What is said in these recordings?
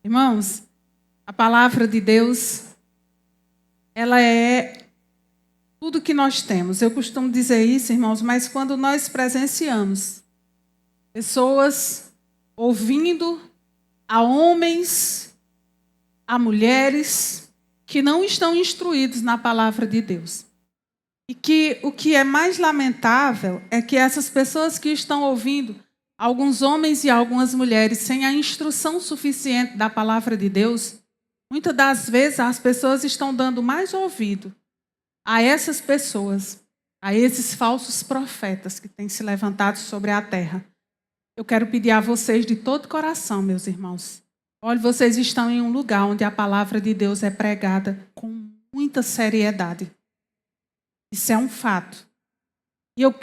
Irmãos, a palavra de Deus, ela é tudo que nós temos. Eu costumo dizer isso, irmãos, mas quando nós presenciamos pessoas ouvindo a homens, a mulheres que não estão instruídos na palavra de Deus. E que o que é mais lamentável é que essas pessoas que estão ouvindo, alguns homens e algumas mulheres, sem a instrução suficiente da palavra de Deus, muitas das vezes as pessoas estão dando mais ouvido a essas pessoas, a esses falsos profetas que têm se levantado sobre a terra. Eu quero pedir a vocês de todo coração, meus irmãos. Olha, vocês estão em um lugar onde a palavra de Deus é pregada com muita seriedade. Isso é um fato. E eu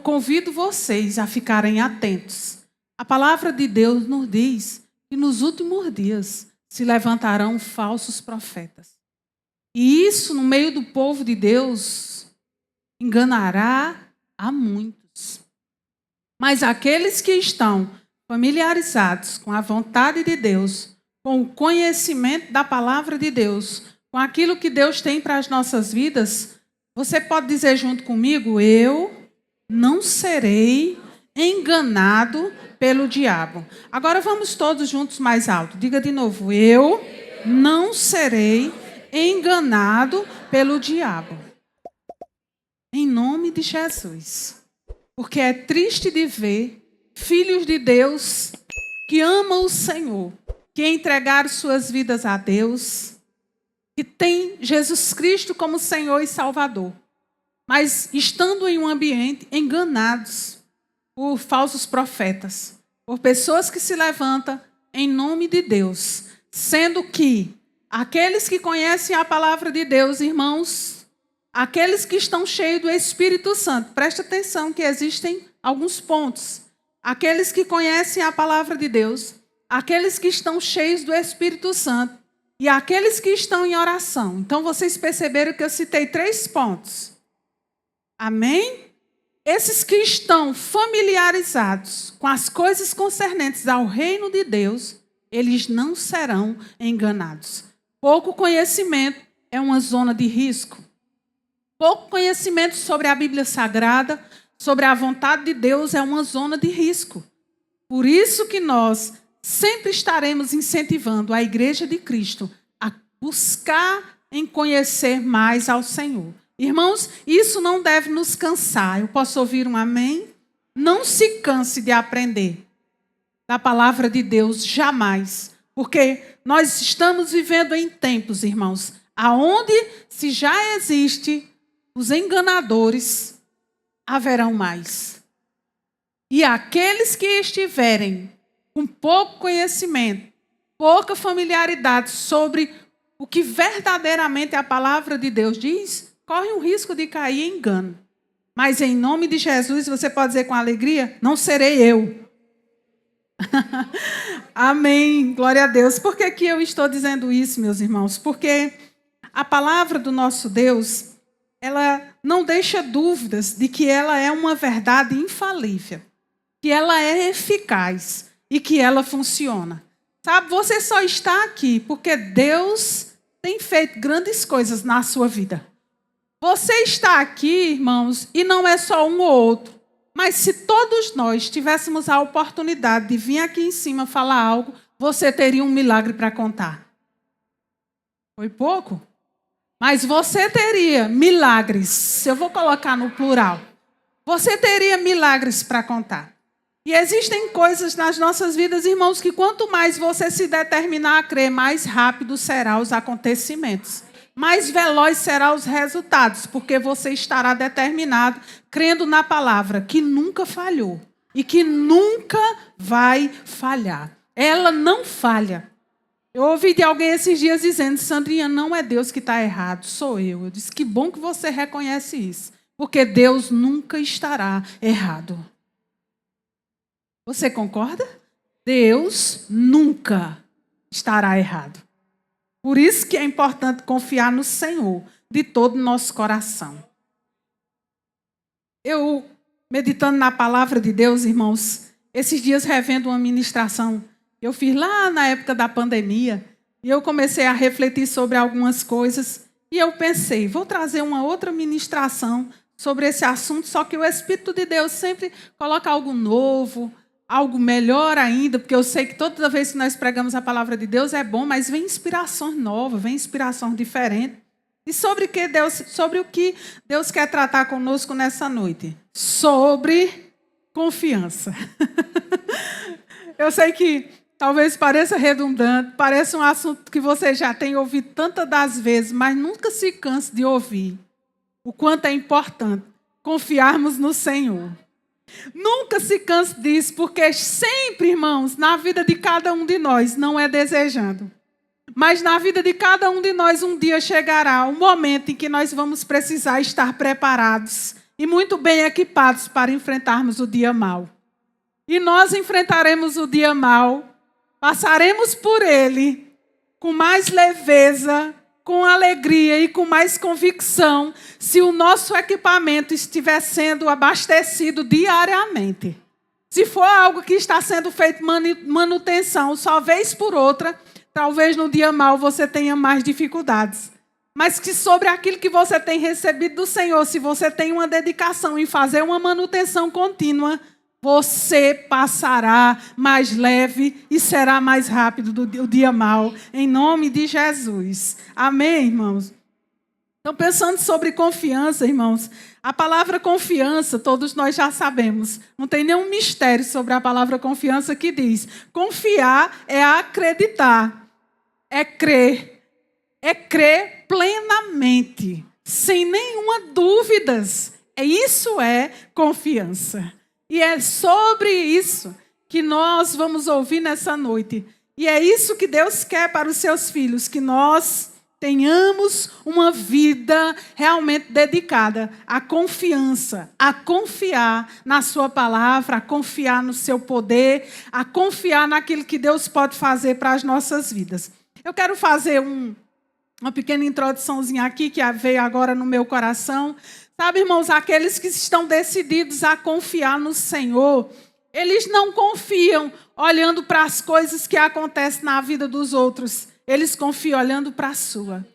convido vocês a ficarem atentos. A palavra de Deus nos diz que nos últimos dias se levantarão falsos profetas. E isso, no meio do povo de Deus, enganará a muitos. Mas aqueles que estão familiarizados com a vontade de Deus, com o conhecimento da palavra de Deus, com aquilo que Deus tem para as nossas vidas, você pode dizer junto comigo: eu não serei enganado pelo diabo. Agora vamos todos juntos mais alto. Diga de novo: eu não serei enganado pelo diabo. Em nome de Jesus. Porque é triste de ver filhos de Deus que amam o Senhor, que entregaram suas vidas a Deus, que têm Jesus Cristo como Senhor e Salvador, mas estando em um ambiente enganados por falsos profetas, por pessoas que se levantam em nome de Deus, sendo que aqueles que conhecem a palavra de Deus, irmãos, aqueles que estão cheios do Espírito Santo, presta atenção que existem alguns pontos. Aqueles que conhecem a palavra de Deus, aqueles que estão cheios do Espírito Santo e aqueles que estão em oração. Então, vocês perceberam que eu citei 3 pontos. Amém? Esses que estão familiarizados com as coisas concernentes ao reino de Deus, eles não serão enganados. Pouco conhecimento é uma zona de risco. Pouco conhecimento sobre a Bíblia Sagrada, sobre a vontade de Deus, é uma zona de risco. Por isso que nós sempre estaremos incentivando a Igreja de Cristo a buscar em conhecer mais ao Senhor. Irmãos, isso não deve nos cansar. Eu posso ouvir um amém? Não se canse de aprender da palavra de Deus, jamais. Porque nós estamos vivendo em tempos, irmãos, aonde se já existe os enganadores, haverão mais. E aqueles que estiverem com pouco conhecimento, pouca familiaridade sobre o que verdadeiramente a palavra de Deus diz, corre um risco de cair em engano. Mas em nome de Jesus, você pode dizer com alegria: não serei eu. Amém, glória a Deus. Por que eu estou dizendo isso, meus irmãos? Porque a palavra do nosso Deus, ela não deixa dúvidas de que ela é uma verdade infalível, que ela é eficaz e que ela funciona. Sabe, você só está aqui porque Deus tem feito grandes coisas na sua vida. Você está aqui, irmãos, e não é só um ou outro. Mas se todos nós tivéssemos a oportunidade de vir aqui em cima falar algo, você teria um milagre para contar. Foi pouco? Mas você teria milagres, eu vou colocar no plural. Você teria milagres para contar. E existem coisas nas nossas vidas, irmãos, que quanto mais você se determinar a crer, mais rápido serão os acontecimentos. Mais veloz serão os resultados, porque você estará determinado, crendo na palavra, que nunca falhou e que nunca vai falhar. Ela não falha. Eu ouvi de alguém esses dias dizendo: Sandrinha, não é Deus que está errado, sou eu. Eu disse: que bom que você reconhece isso, porque Deus nunca estará errado. Você concorda? Deus nunca estará errado. Por isso que é importante confiar no Senhor de todo o nosso coração. Eu, meditando na palavra de Deus, irmãos, esses dias revendo uma ministração Eu fiz lá na época da pandemia. E eu comecei a refletir sobre algumas coisas. E eu pensei, vou trazer uma outra ministração sobre esse assunto, só que o Espírito de Deus sempre coloca algo novo, algo melhor ainda, porque eu sei que toda vez que nós pregamos a palavra de Deus é bom, mas vem inspiração nova, vem inspiração diferente. E sobre o que Deus quer tratar conosco nessa noite? Sobre confiança. Eu sei que talvez pareça redundante, pareça um assunto que você já tem ouvido tantas das vezes, mas nunca se canse de ouvir o quanto é importante confiarmos no Senhor. Nunca se canse disso, porque sempre, irmãos, na vida de cada um de nós, não é desejando, mas na vida de cada um de nós um dia chegará o momento em que nós vamos precisar estar preparados e muito bem equipados para enfrentarmos o dia mau. E nós enfrentaremos o dia mau, passaremos por ele com mais leveza, com alegria e com mais convicção, se o nosso equipamento estiver sendo abastecido diariamente. Se for algo que está sendo feito manutenção só vez por outra, talvez no dia mau você tenha mais dificuldades. Mas que sobre aquilo que você tem recebido do Senhor, se você tem uma dedicação em fazer uma manutenção contínua, você passará mais leve e será mais rápido do dia mau, em nome de Jesus. Amém, irmãos? Então, pensando sobre confiança, irmãos, a palavra confiança, todos nós já sabemos. Não tem nenhum mistério sobre a palavra confiança que diz. Confiar é acreditar, é crer plenamente, sem nenhuma dúvida. Isso é confiança. E é sobre isso que nós vamos ouvir nessa noite. E é isso que Deus quer para os seus filhos, que nós tenhamos uma vida realmente dedicada à confiança, a confiar na sua palavra, a confiar no seu poder, a confiar naquilo que Deus pode fazer para as nossas vidas. Eu quero fazer uma pequena introduçãozinha aqui, que veio agora no meu coração. Sabe, irmãos, aqueles que estão decididos a confiar no Senhor, eles não confiam olhando para as coisas que acontecem na vida dos outros. Eles confiam olhando para a sua.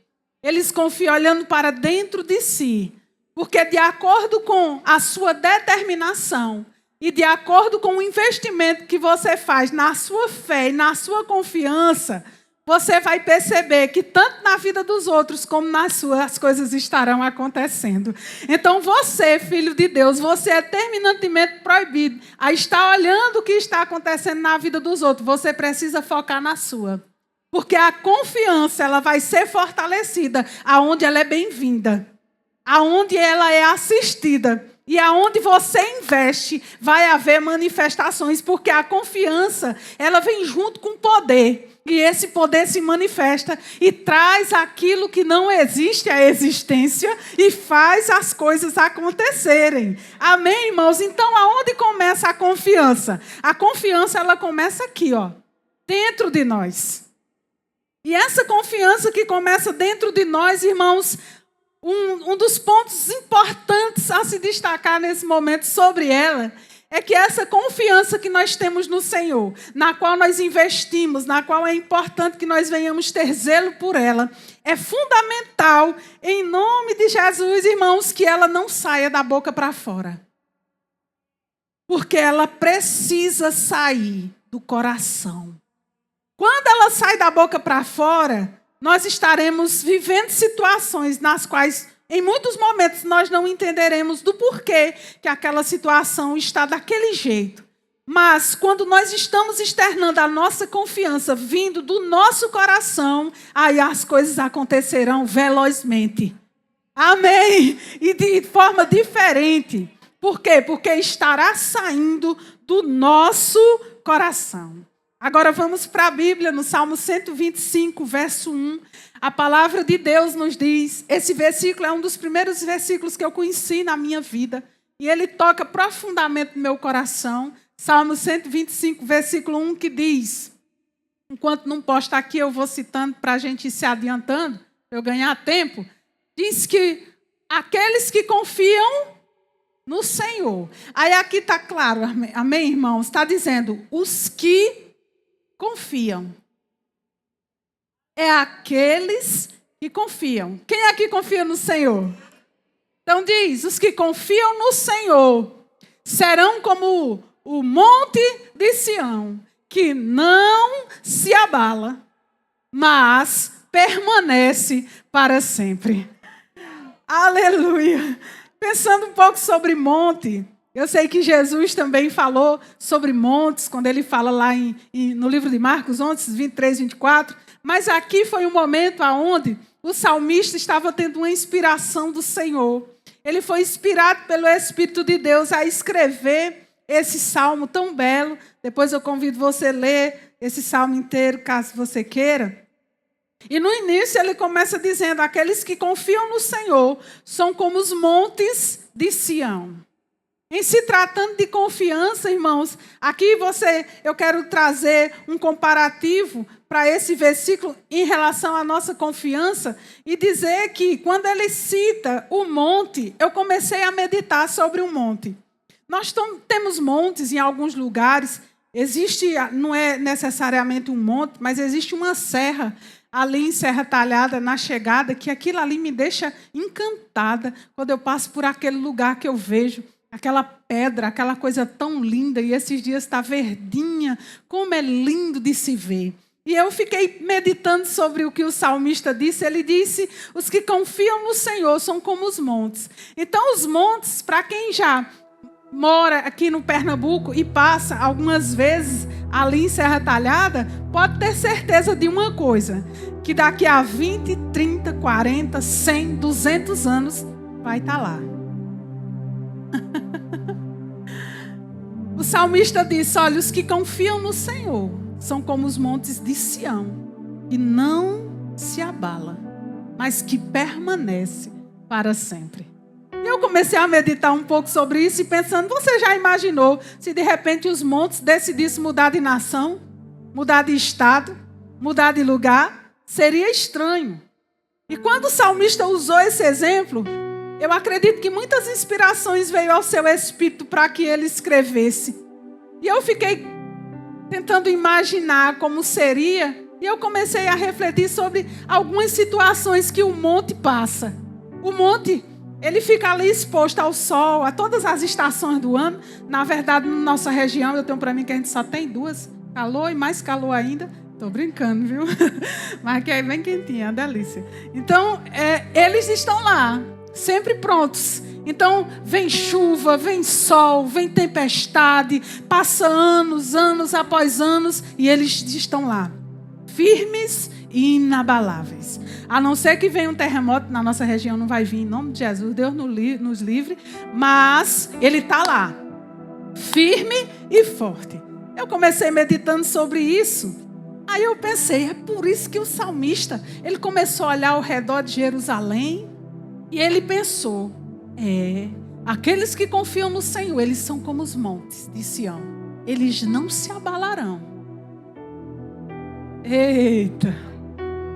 Eles confiam olhando para dentro de si. Porque de acordo com a sua determinação e de acordo com o investimento que você faz na sua fé e na sua confiança, você vai perceber que tanto na vida dos outros como na sua, as coisas estarão acontecendo. Então você, filho de Deus, você é terminantemente proibido a estar olhando o que está acontecendo na vida dos outros. Você precisa focar na sua. Porque a confiança, ela vai ser fortalecida aonde ela é bem-vinda, aonde ela é assistida. E aonde você investe, vai haver manifestações, porque a confiança, ela vem junto com o poder. E esse poder se manifesta e traz aquilo que não existe à existência e faz as coisas acontecerem. Amém, irmãos? Então, aonde começa a confiança? A confiança, ela começa aqui, ó, dentro de nós. E essa confiança que começa dentro de nós, irmãos, um dos pontos importantes a se destacar nesse momento sobre ela é que essa confiança que nós temos no Senhor, na qual nós investimos, na qual é importante que nós venhamos ter zelo por ela, é fundamental, em nome de Jesus, irmãos, que ela não saia da boca para fora. Porque ela precisa sair do coração. Quando ela sai da boca para fora, nós estaremos vivendo situações nas quais, em muitos momentos, nós não entenderemos do porquê que aquela situação está daquele jeito. Mas, quando nós estamos externando a nossa confiança vindo do nosso coração, aí as coisas acontecerão velozmente. Amém? E de forma diferente. Por quê? Porque estará saindo do nosso coração. Agora vamos para a Bíblia, no Salmo 125, verso 1. A palavra de Deus nos diz, esse versículo é um dos primeiros versículos que eu conheci na minha vida. E ele toca profundamente no meu coração. Salmo 125, versículo 1, que diz, enquanto não posta aqui, eu vou citando para a gente ir se adiantando, para eu ganhar tempo. Diz que aqueles que confiam no Senhor. Aí aqui está claro, amém, irmãos? Está dizendo, os que confiam. É aqueles que confiam. Quem aqui confia no Senhor? Então diz, os que confiam no Senhor serão como o monte de Sião, que não se abala, mas permanece para sempre. Aleluia! Pensando um pouco sobre monte, eu sei que Jesus também falou sobre montes, quando ele fala lá no livro de Marcos 11, 23, 24, mas aqui foi um momento onde o salmista estava tendo uma inspiração do Senhor. Ele foi inspirado pelo Espírito de Deus a escrever esse salmo tão belo. Depois eu convido você a ler esse salmo inteiro, caso você queira. E no início ele começa dizendo, aqueles que confiam no Senhor são como os montes de Sião. Em se tratando de confiança, irmãos, aqui eu quero trazer um comparativo para esse versículo em relação à nossa confiança e dizer que quando ele cita o monte, eu comecei a meditar sobre o monte. Nós temos montes em alguns lugares, não é necessariamente um monte, mas existe uma serra ali em Serra Talhada, na chegada, que aquilo ali me deixa encantada quando eu passo por aquele lugar que eu vejo aquela pedra, aquela coisa tão linda, e esses dias está verdinha, como é lindo de se ver. E eu fiquei meditando sobre o que o salmista disse. Ele disse, os que confiam no Senhor são como os montes. Então, os montes, para quem já mora aqui no Pernambuco e passa algumas vezes ali em Serra Talhada, pode ter certeza de uma coisa, que daqui a 20, 30, 40, 100, 200 anos vai estar lá. O salmista disse, olha, os que confiam no Senhor são como os montes de Sião, que não se abala, mas que permanece para sempre. E eu comecei a meditar um pouco sobre isso e pensando, você já imaginou se de repente os montes decidissem mudar de nação, mudar de estado, mudar de lugar? Seria estranho. E quando o salmista usou esse exemplo, eu acredito que muitas inspirações veio ao seu espírito para que ele escrevesse. E eu fiquei tentando imaginar como seria, e eu comecei a refletir sobre algumas situações que o monte passa. O monte, ele fica ali exposto ao sol, a todas as estações do ano. Na verdade, na nossa região, eu tenho para mim que a gente só tem duas, calor e mais calor ainda. Estou brincando, viu? Mas que é bem quentinha, é uma delícia. Então, eles estão lá, sempre prontos. Então, vem chuva, vem sol, vem tempestade, passa anos, anos após anos, e eles estão lá, firmes e inabaláveis. A não ser que venha um terremoto, na nossa região não vai vir, em nome de Jesus, Deus nos livre, mas ele está lá, firme e forte. Eu comecei meditando sobre isso, aí eu pensei, é por isso que o salmista, ele começou a olhar ao redor de Jerusalém, e ele pensou, aqueles que confiam no Senhor, eles são como os montes de Sião. Eles não se abalarão. Eita!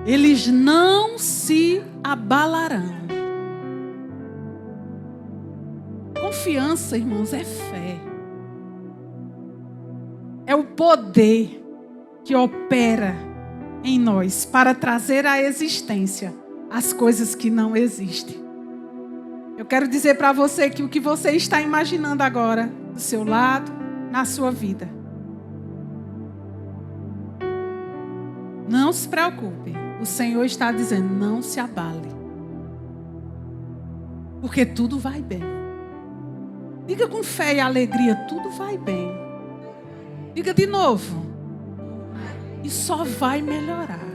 Eles não se abalarão. Confiança, irmãos, é fé. É o poder que opera em nós para trazer à existência as coisas que não existem. Eu quero dizer para você que o que você está imaginando agora, do seu lado, na sua vida, não se preocupe. O Senhor está dizendo, não se abale. Porque tudo vai bem. Diga com fé e alegria, tudo vai bem. Diga de novo. E só vai melhorar.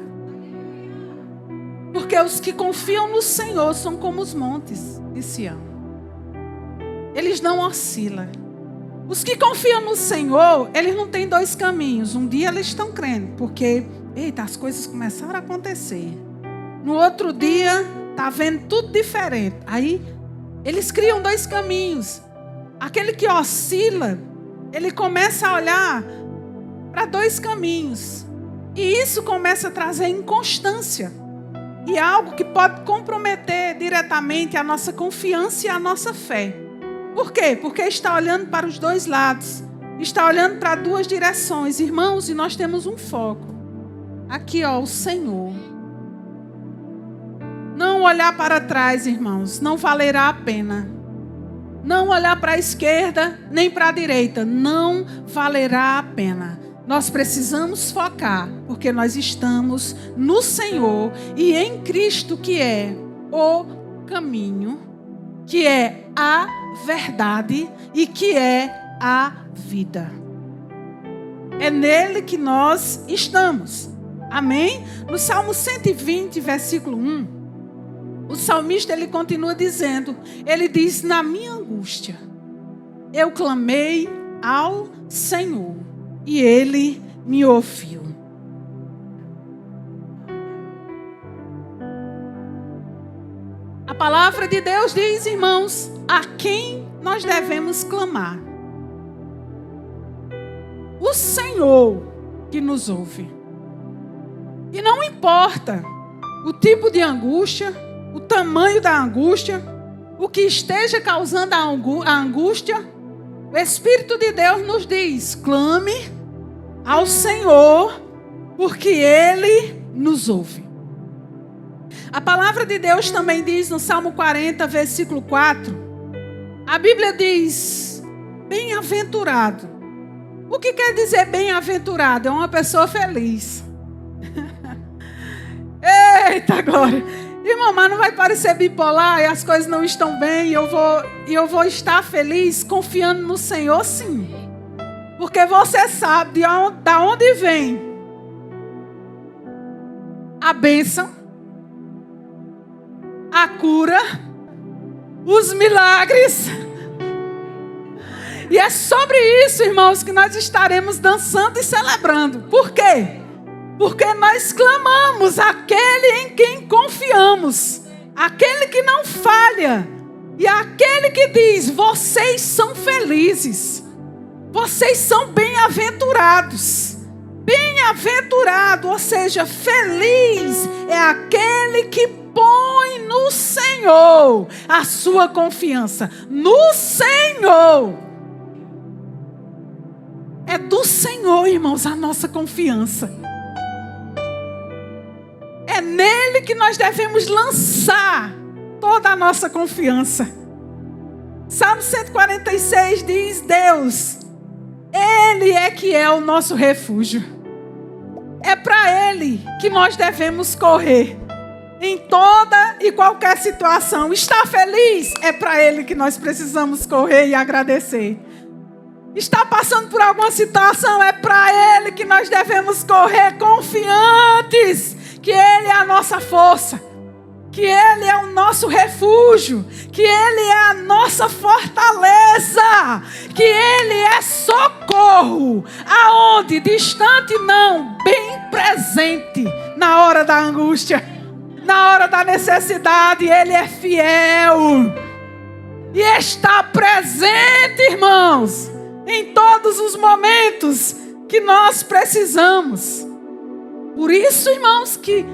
Porque os que confiam no Senhor são como os montes de Sião. Eles não oscilam. Os que confiam no Senhor, eles não têm dois caminhos. Um dia eles estão crendo, porque, as coisas começaram a acontecer. No outro dia, está vendo tudo diferente. Aí, eles criam dois caminhos. Aquele que oscila, ele começa a olhar para dois caminhos. E isso começa a trazer inconstância. E é algo que pode comprometer diretamente a nossa confiança e a nossa fé. Por quê? Porque está olhando para os dois lados. está olhando para duas direções, irmãos, e nós temos um foco. Aqui, ó, o Senhor. Não olhar para trás, irmãos, não valerá a pena. Não olhar para a esquerda, nem para a direita, não valerá a pena. Nós precisamos focar, porque nós estamos no Senhor e em Cristo, que é o caminho, que é a verdade e que é a vida. É nele que nós estamos. Amém? No Salmo 120, versículo 1, o salmista ele continua dizendo, ele diz, na minha angústia, eu clamei ao Senhor e ele me ouviu. A palavra de Deus diz, irmãos, a quem nós devemos clamar? O Senhor que nos ouve. E não importa o tipo de angústia, o tamanho da angústia, o que esteja causando a angústia, o Espírito de Deus nos diz, clame ao Senhor, porque Ele nos ouve. A palavra de Deus também diz no Salmo 40, versículo 4, a Bíblia diz, bem-aventurado. O que quer dizer bem-aventurado? É uma pessoa feliz. Eita glória! Irmão, mas não vai parecer bipolar e as coisas não estão bem e eu vou estar feliz confiando no Senhor, sim. Porque você sabe de onde vem a bênção, a cura, os milagres. E é sobre isso, irmãos, que nós estaremos dançando e celebrando. Por quê? Porque nós clamamos aquele em quem confiamos, aquele que não falha, e aquele que diz, vocês são felizes, vocês são bem-aventurados. Bem-aventurado, ou seja, feliz é aquele que põe no Senhor a sua confiança. No Senhor. É do Senhor, irmãos, a nossa confiança. É nele que nós devemos lançar toda a nossa confiança. Salmo 146 diz, Deus, Ele é que é o nosso refúgio. É para Ele que nós devemos correr. Em toda e qualquer situação. Está feliz? É para Ele que nós precisamos correr e agradecer. Está passando por alguma situação? É para Ele que nós devemos correr confiantes. Que Ele é a nossa força, que Ele é o nosso refúgio, que Ele é a nossa fortaleza, que Ele é socorro, aonde? Distante não, bem presente, na hora da angústia, na hora da necessidade, Ele é fiel, e está presente, irmãos, em todos os momentos que nós precisamos. Por isso, irmãos, que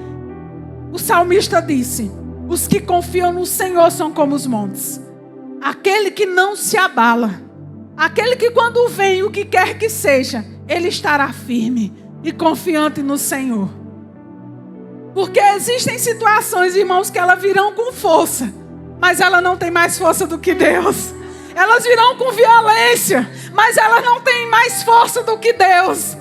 o salmista disse, os que confiam no Senhor são como os montes. Aquele que não se abala. Aquele que quando vem o que quer que seja, ele estará firme e confiante no Senhor. Porque existem situações, irmãos, que elas virão com força, mas ela não tem mais força do que Deus. Elas virão com violência, mas elas não têm mais força do que Deus.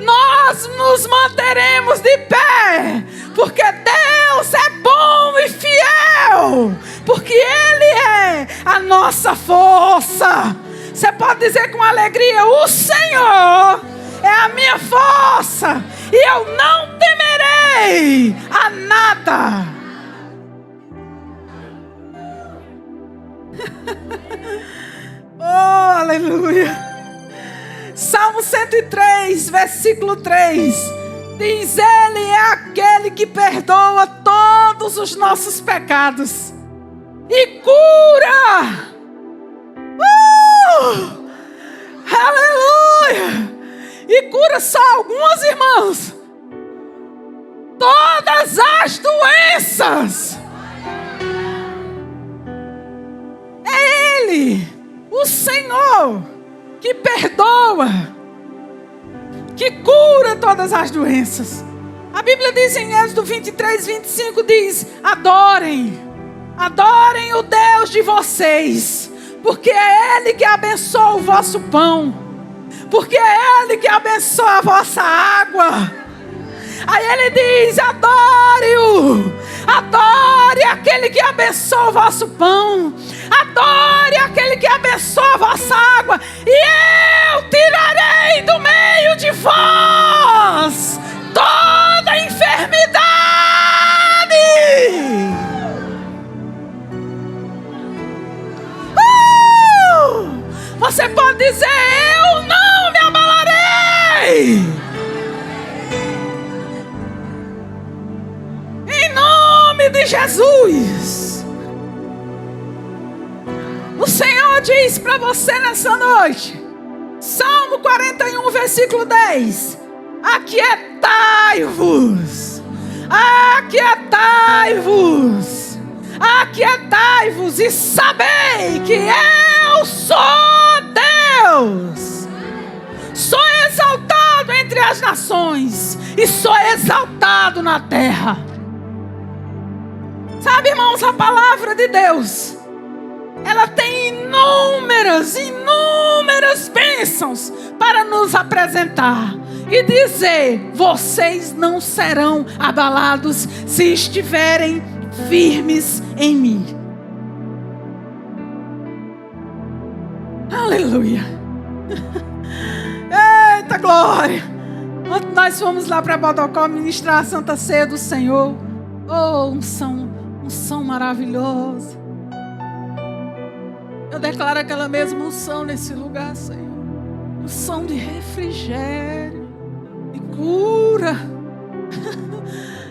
Nós nos manteremos de pé, porque Deus é bom e fiel, porque Ele é a nossa força. Você pode dizer com alegria, o Senhor é a minha força, e eu não temerei a nada. Oh, aleluia. Salmo 103, versículo 3, diz, Ele é aquele que perdoa todos os nossos pecados e cura. Aleluia! E cura só alguns, irmãos. Todas as doenças. É Ele, o Senhor. que perdoa, que cura todas as doenças. A Bíblia diz em Êxodo 23, 25, diz: adorem o Deus de vocês, porque é Ele que abençoa o vosso pão, porque é Ele que abençoa a vossa água. Aí Ele diz: adore-o, adore aquele que abençoa o vosso pão, adore aquele que abençoa a vossa água, e eu tirarei do meio de vós toda enfermidade. Você pode dizer: eu não me abalarei. Em nome de Jesus. O Senhor diz para você nessa noite, Salmo 41, versículo 10: aquietai-vos, aquietai-vos, aquietai-vos e sabei que eu sou Deus. Sou exaltado entre as nações e sou exaltado na terra. Sabe, irmãos, a palavra de Deus, ela tem inúmeras bênçãos para nos apresentar e dizer: vocês não serão abalados se estiverem firmes em mim. Aleluia. Eita glória. Quando nós fomos lá para Bodocó ministrar a Santa Ceia do Senhor, oh, unção maravilhosa. Eu declaro aquela mesma unção nesse lugar, Senhor. Unção de refrigério, de cura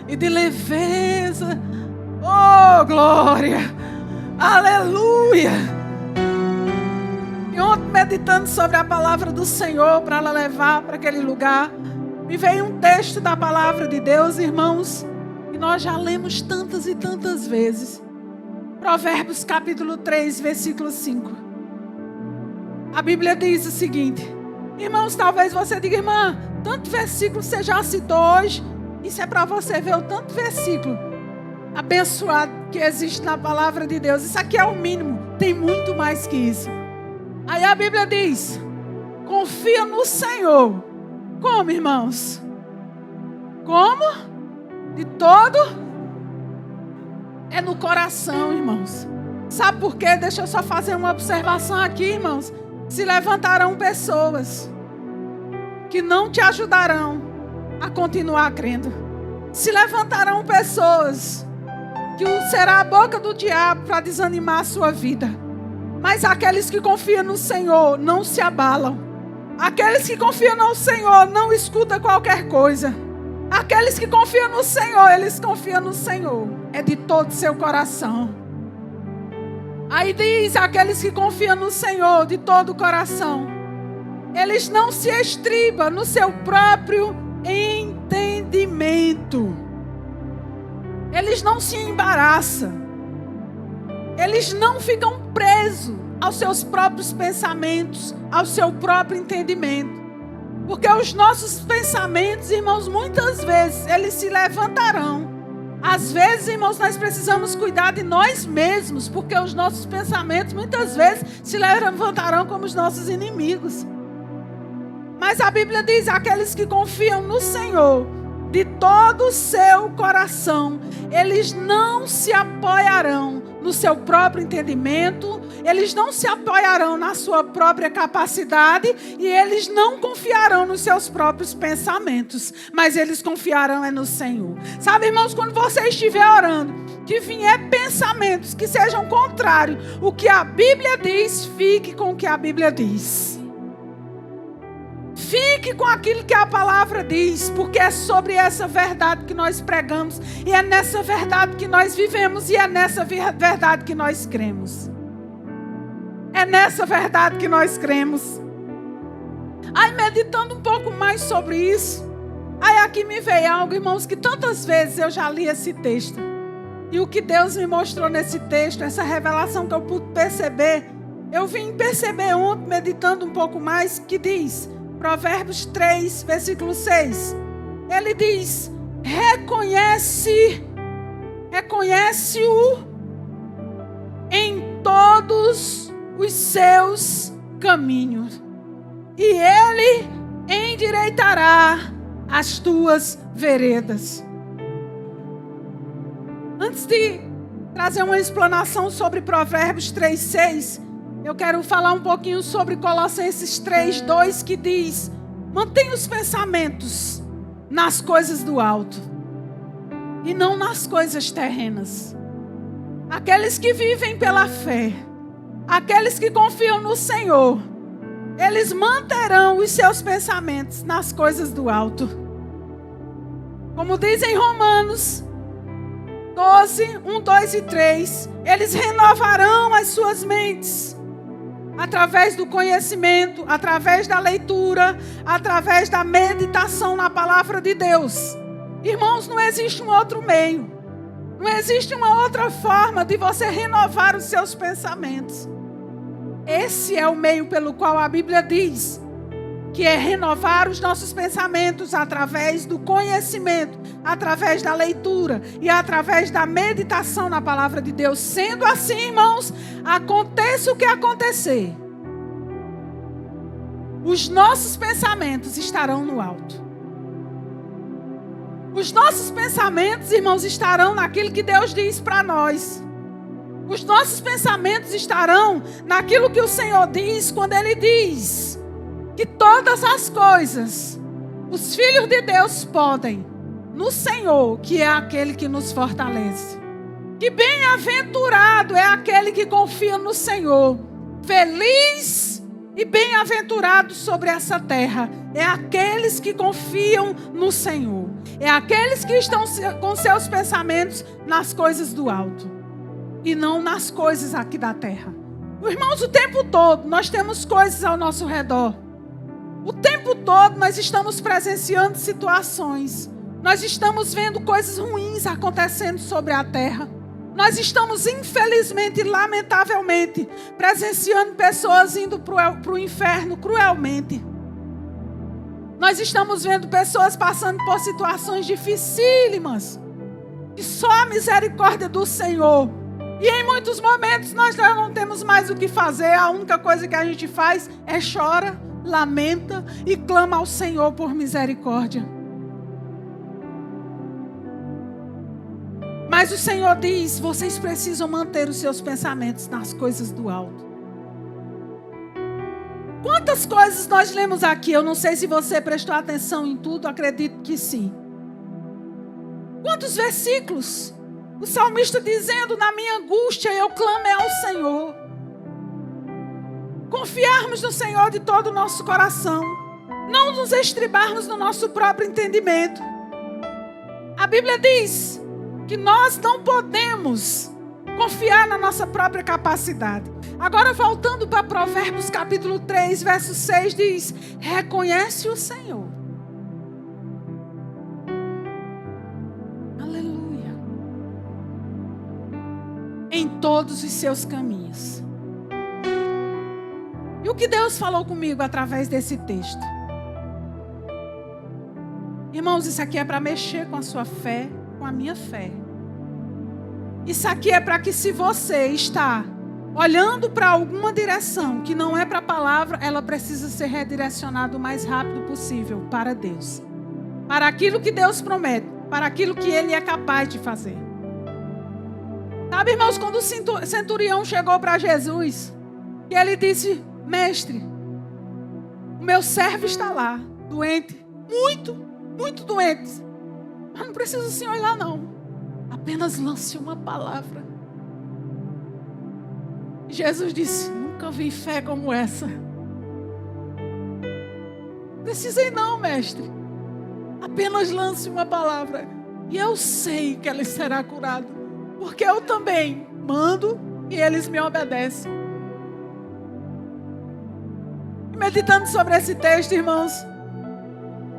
e de leveza. Oh, glória. Aleluia. E ontem, meditando sobre a palavra do Senhor para ela levar para aquele lugar, me veio um texto da palavra de Deus, irmãos, que nós já lemos tantas e tantas vezes. Provérbios capítulo 3, versículo 5. A Bíblia diz o seguinte: irmãos, talvez você diga: irmã, tanto versículo você já citou hoje. Isso é para você ver o tanto versículo abençoado que existe na palavra de Deus. Isso aqui é o mínimo, tem muito mais que isso. Aí a Bíblia diz: confia no Senhor. Como, irmãos? Como? De todo? É no coração, irmãos. Sabe por quê? Deixa eu só fazer uma observação aqui, irmãos. Se levantarão pessoas que não te ajudarão a continuar crendo. Se levantarão pessoas que será a boca do diabo para desanimar a sua vida. Mas aqueles que confiam no Senhor não se abalam. Aqueles que confiam no Senhor não escutam qualquer coisa. Aqueles que confiam no Senhor, eles confiam no Senhor. É de todo o seu coração. Aí diz: aqueles que confiam no Senhor de todo o coração, eles não se estribam no seu próprio entendimento. Eles não se embaraçam. Eles não ficam presos aos seus próprios pensamentos, ao seu próprio entendimento. Porque os nossos pensamentos, irmãos, muitas vezes eles se levantarão. Às vezes, irmãos, nós precisamos cuidar de nós mesmos, porque os nossos pensamentos muitas vezes se levantarão como os nossos inimigos. Mas a Bíblia diz: aqueles que confiam no Senhor de todo o seu coração, eles não se apoiarão no seu próprio entendimento, eles não se apoiarão na sua própria capacidade e eles não confiarão nos seus próprios pensamentos, mas eles confiarão no Senhor. Sabe, irmãos, quando você estiver orando, que vier pensamentos que sejam contrários o que a Bíblia diz, fique com o que a Bíblia diz. Fique com aquilo que a palavra diz, porque é sobre essa verdade que nós pregamos, e é nessa verdade que nós vivemos, e é nessa verdade que nós cremos. É nessa verdade que nós cremos. Aí, meditando um pouco mais sobre isso, aí aqui me veio algo, irmãos, que tantas vezes eu já li esse texto. E o que Deus me mostrou nesse texto, essa revelação que eu pude perceber, eu vim perceber ontem, meditando um pouco mais, que diz, Provérbios 3, versículo 6. Ele diz, reconhece-o em todos os seus caminhos, e ele endireitará as tuas veredas. Antes de trazer uma explanação sobre Provérbios 3:6, eu quero falar um pouquinho sobre Colossenses 3:2, que diz, mantenha os pensamentos nas coisas do alto e não nas coisas terrenas. Aqueles que vivem pela fé, aqueles que confiam no Senhor, eles manterão os seus pensamentos nas coisas do alto. Como diz em Romanos 12, 1, 2 e 3, eles renovarão as suas mentes através do conhecimento, através da leitura, através da meditação na palavra de Deus. Irmãos, não existe um outro meio, não existe uma outra forma de você renovar os seus pensamentos. Esse é o meio pelo qual a Bíblia diz que é renovar os nossos pensamentos através do conhecimento, através da leitura e através da meditação na palavra de Deus. Sendo assim, irmãos, aconteça o que acontecer, os nossos pensamentos estarão no alto. Os nossos pensamentos, irmãos, estarão naquilo que Deus diz para nós. Os nossos pensamentos estarão naquilo que o Senhor diz quando Ele diz que todas as coisas os filhos de Deus podem no Senhor, que é aquele que nos fortalece. Que bem-aventurado é aquele que confia no Senhor. Feliz e bem-aventurado sobre essa terra é aqueles que confiam no Senhor. É aqueles que estão com seus pensamentos nas coisas do alto e não nas coisas aqui da terra. Irmãos, o tempo todo nós temos coisas ao nosso redor. O tempo todo nós estamos presenciando situações. Nós estamos vendo coisas ruins acontecendo sobre a terra. Nós estamos, infelizmente e lamentavelmente, presenciando pessoas indo para o inferno cruelmente. Nós estamos vendo pessoas passando por situações dificílimas, que só a misericórdia do Senhor. E em muitos momentos nós já não temos mais o que fazer. A única coisa que a gente faz é chora, lamenta e clama ao Senhor por misericórdia. Mas o Senhor diz, vocês precisam manter os seus pensamentos nas coisas do alto. Quantas coisas nós lemos aqui? Eu não sei se você prestou atenção em tudo, acredito que sim. Quantos versículos? O salmista dizendo, na minha angústia eu clamei ao Senhor. Confiarmos no Senhor de todo o nosso coração. Não nos estribarmos no nosso próprio entendimento. A Bíblia diz que nós não podemos confiar na nossa própria capacidade. Agora, voltando para Provérbios capítulo 3, verso 6, diz, reconhece o Senhor. Aleluia. Em todos os seus caminhos. E o que Deus falou comigo através desse texto? Irmãos, isso aqui é para mexer com a sua fé, com a minha fé. Isso aqui é para que, se você está olhando para alguma direção que não é para a palavra, ela precisa ser redirecionada o mais rápido possível para Deus. Para aquilo que Deus promete, para aquilo que Ele é capaz de fazer. Sabe, irmãos, quando o centurião chegou para Jesus, e ele disse, mestre, o meu servo está lá, doente, muito doente. Mas não precisa o senhor ir lá não. Apenas lance uma palavra. E Jesus disse, nunca vi fé como essa. Não precisa ir não, mestre. Apenas lance uma palavra. E eu sei que ele será curado. Porque eu também mando e eles me obedecem. Meditando sobre esse texto, irmãos,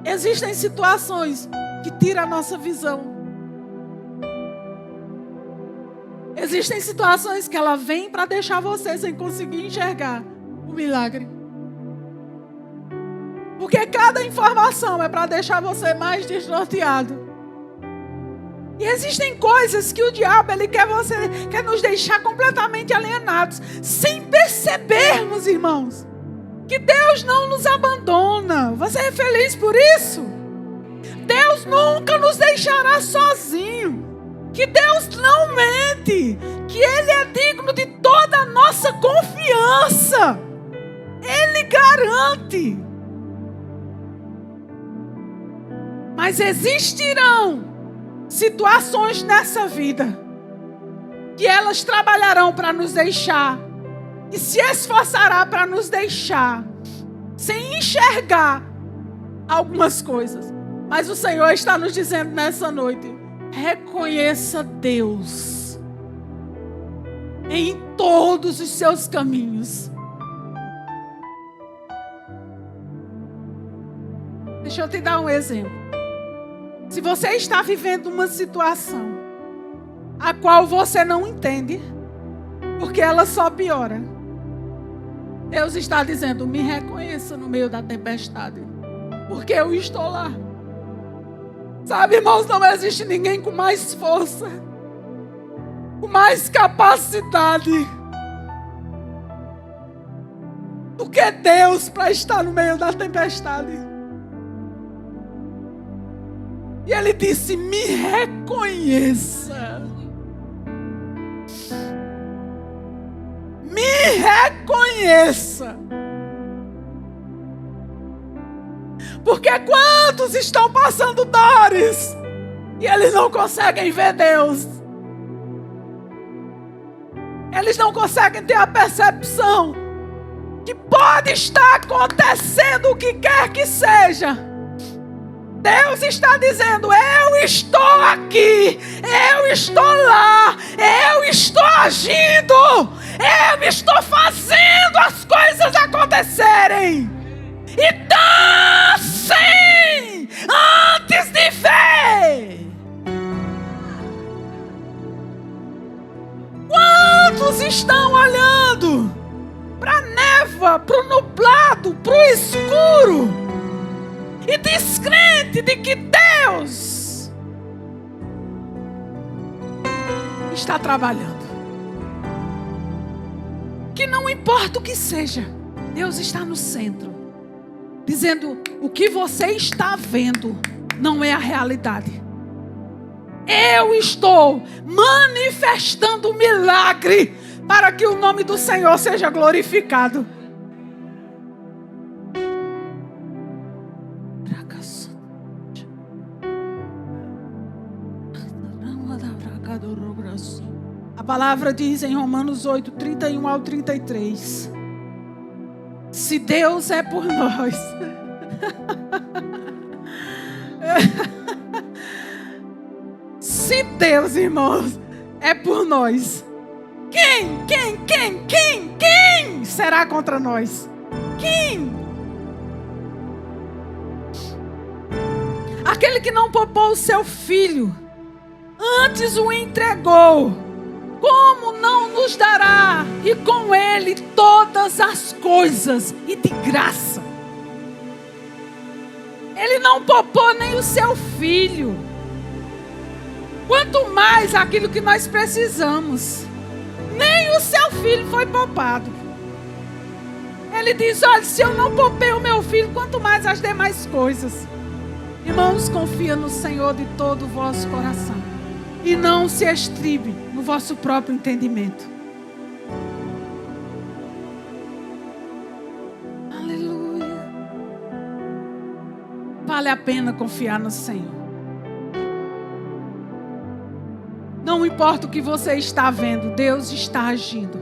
existem situações que tiram a nossa visão. Existem situações que ela vem para deixar você sem conseguir enxergar o milagre. Porque cada informação é para deixar você mais desnorteado. E existem coisas que o diabo ele quer nos deixar completamente alienados, sem percebermos, irmãos, que Deus não nos abandona. Você é feliz por isso? Deus nunca nos deixará sozinho. Que Deus não mente, que Ele é digno de toda a nossa confiança. Ele garante. Mas existirão situações nessa vida que elas trabalharão para nos deixar e se esforçará para nos deixar sem enxergar algumas coisas. Mas o Senhor está nos dizendo nessa noite: reconheça Deus em todos os seus caminhos. Deixa eu te dar um exemplo. Se você está vivendo uma situação a qual você não entende, porque ela só piora, Deus está dizendo: me reconheça no meio da tempestade, porque eu estou lá. Sabe, irmãos, não existe ninguém com mais força, com mais capacidade do que Deus para estar no meio da tempestade. E Ele disse: me reconheça. Me reconheça. Porque quantos estão passando dores e eles não conseguem ver Deus? Eles não conseguem ter a percepção que pode estar acontecendo o que quer que seja. Deus está dizendo: eu estou aqui, eu estou lá, eu estou agindo, eu estou fazendo as coisas acontecerem. E dancem antes de ver. Quantos estão olhando para a névoa, para o nublado, para o escuro, e descrente de que Deus está trabalhando? Que não importa o que seja, Deus está no centro, dizendo: o que você está vendo não é a realidade. Eu estou manifestando um milagre para que o nome do Senhor seja glorificado. A palavra diz em Romanos 8, 31 ao 33. Se Deus é por nós, se Deus, irmãos, é por nós, quem será contra nós? Quem? Aquele que não poupou o seu filho, antes o entregou, como não nos dará e com ele todas as coisas e de graça? Ele não poupou nem o seu filho, quanto mais aquilo que nós precisamos. Nem o seu filho foi poupado. Ele diz: olha, se eu não poupei o meu filho, quanto mais as demais coisas. Irmãos, confia no Senhor de todo o vosso coração e não se estribe no vosso próprio entendimento. Aleluia. Vale a pena confiar no Senhor. Não importa o que você está vendo, Deus está agindo.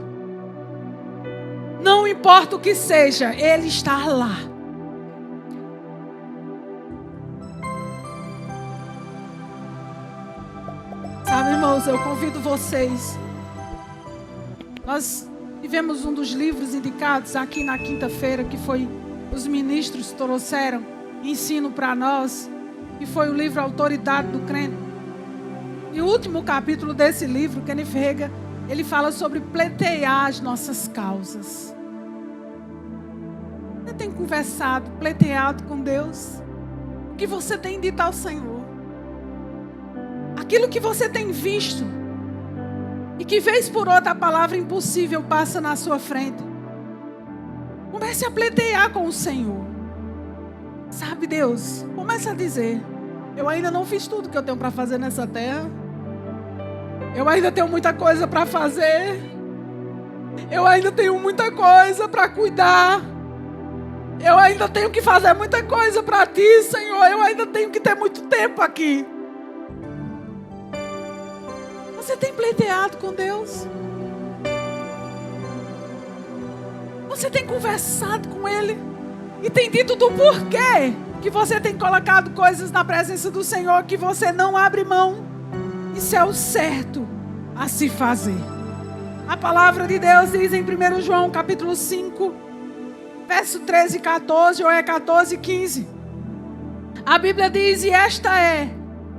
Não importa o que seja, Ele está lá. Sabe, irmãos, eu convido vocês. Nós tivemos um dos livros indicados aqui na quinta-feira, que foi os ministros trouxeram ensino para nós, que foi o livro Autoridade do Crente. E o último capítulo desse livro, Kenneth Hagin ele fala sobre pleitear as nossas causas. Você tem conversado, pleiteado com Deus? O que você tem dito ao Senhor? Aquilo que você tem visto e que vez por outra a palavra impossível passa na sua frente. Comece a pleitear com o Senhor. Sabe, Deus, comece a dizer: eu ainda não fiz tudo que eu tenho para fazer nessa terra. Eu ainda tenho muita coisa para fazer. Eu ainda tenho muita coisa para cuidar. Eu ainda tenho que fazer muita coisa para ti, Senhor. Eu ainda tenho que ter muito tempo aqui. Você tem pleiteado com Deus? Você tem conversado com Ele? E tem dito do porquê que você tem colocado coisas na presença do Senhor que você não abre mão? Isso é o certo a se fazer. A palavra de Deus diz em 1 João capítulo 5, verso 13 e 14, ou é 14 e 15. A Bíblia diz: e esta é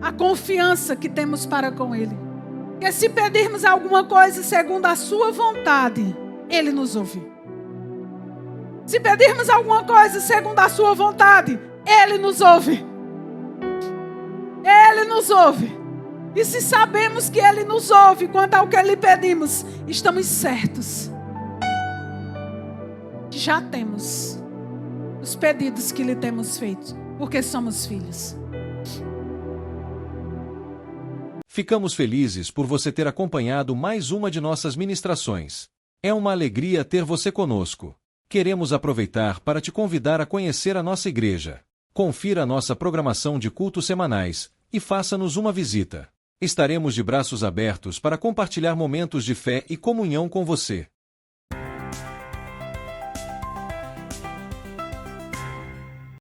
a confiança que temos para com Ele, que se pedirmos alguma coisa segundo a sua vontade, Ele nos ouve. Se pedirmos alguma coisa segundo a sua vontade, Ele nos ouve. Ele nos ouve. E se sabemos que Ele nos ouve quanto ao que lhe pedimos, estamos certos que já temos os pedidos que lhe temos feito, porque somos filhos. Ficamos felizes por você ter acompanhado mais uma de nossas ministrações. É uma alegria ter você conosco. Queremos aproveitar para te convidar a conhecer a nossa igreja. Confira nossa programação de cultos semanais e faça-nos uma visita. Estaremos de braços abertos para compartilhar momentos de fé e comunhão com você.